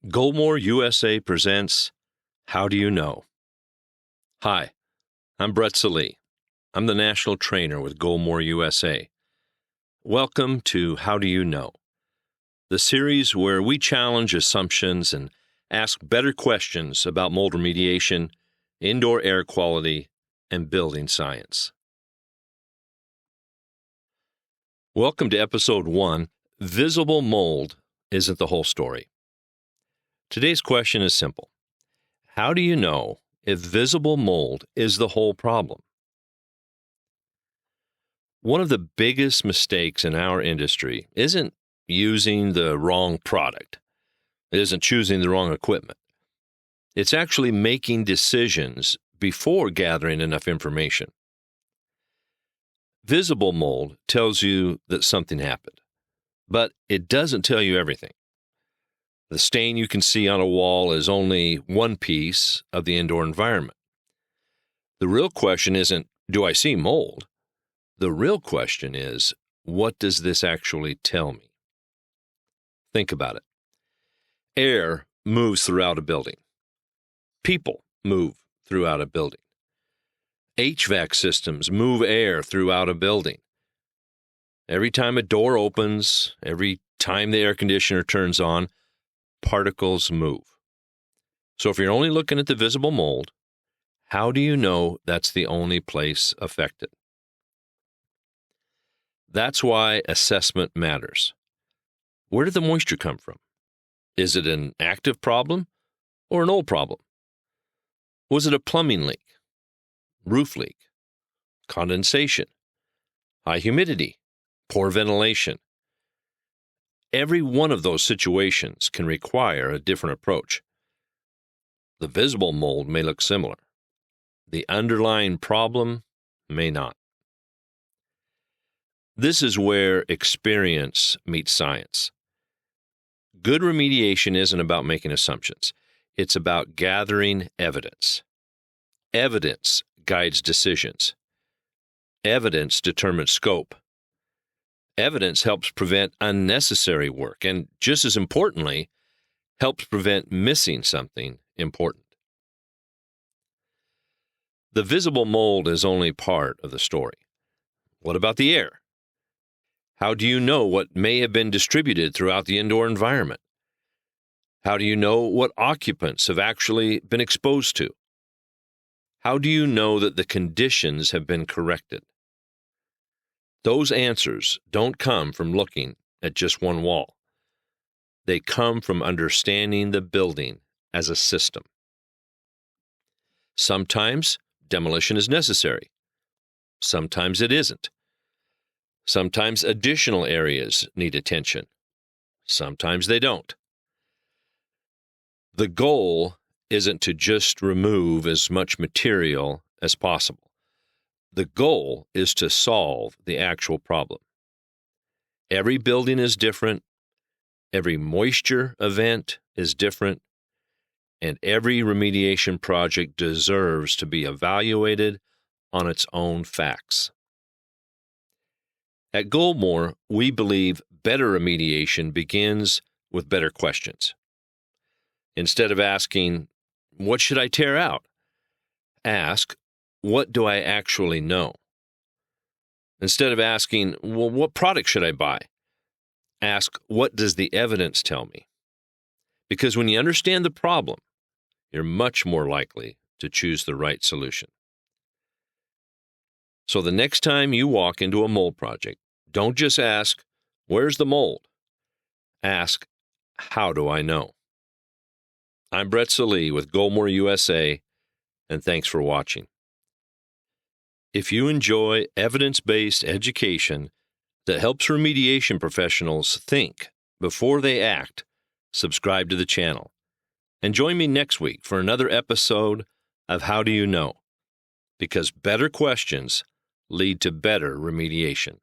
Goldmorr USA presents How Do You Know? Hi, I'm Bret Sallee. I'm the national trainer with Goldmorr USA. Welcome to How Do You Know? The series where we challenge assumptions and ask better questions about mold remediation, indoor air quality, and building science. Welcome to Episode 1, Visible Mold Isn't the Whole Story. Today's question is simple. How do you know if visible mold is the whole problem? One of the biggest mistakes in our industry isn't using the wrong product. It isn't choosing the wrong equipment. It's actually making decisions before gathering enough information. Visible mold tells you that something happened, but it doesn't tell you everything. The stain you can see on a wall is only one piece of the indoor environment. The real question isn't, do I see mold? The real question is, what does this actually tell me? Think about it. Air moves throughout a building. People move throughout a building. HVAC systems move air throughout a building. Every time a door opens, every time the air conditioner turns on, particles move. So if you're only looking at the visible mold, how do you know that's the only place affected? That's why assessment matters. Where did the moisture come from? Is it an active problem or an old problem? Was it a plumbing leak, roof leak, condensation, high humidity, poor ventilation? Every one of those situations can require a different approach. The visible mold may look similar. The underlying problem may not. This is where experience meets science. Good remediation isn't about making assumptions. It's about gathering evidence. Evidence guides decisions. Evidence determines scope. Evidence helps prevent unnecessary work and, just as importantly, helps prevent missing something important. The visible mold is only part of the story. What about the air? How do you know what may have been distributed throughout the indoor environment? How do you know what occupants have actually been exposed to? How do you know that the conditions have been corrected? Those answers don't come from looking at just one wall. They come from understanding the building as a system. Sometimes demolition is necessary. Sometimes it isn't. Sometimes additional areas need attention. Sometimes they don't. The goal isn't to just remove as much material as possible. The goal is to solve the actual problem. Every building is different, every moisture event is different, and every remediation project deserves to be evaluated on its own facts. At Goldmorr, we believe better remediation begins with better questions. Instead of asking, what should I tear out? Ask, what do I actually know? Instead of asking, well, what product should I buy? Ask, what does the evidence tell me? Because when you understand the problem, you're much more likely to choose the right solution. So the next time you walk into a mold project, don't just ask, where's the mold? Ask, how do I know? I'm Bret Sallee with Goldmorr USA, and thanks for watching. If you enjoy evidence-based education that helps remediation professionals think before they act, subscribe to the channel. And join me next week for another episode of How Do You Know? Because better questions lead to better remediation.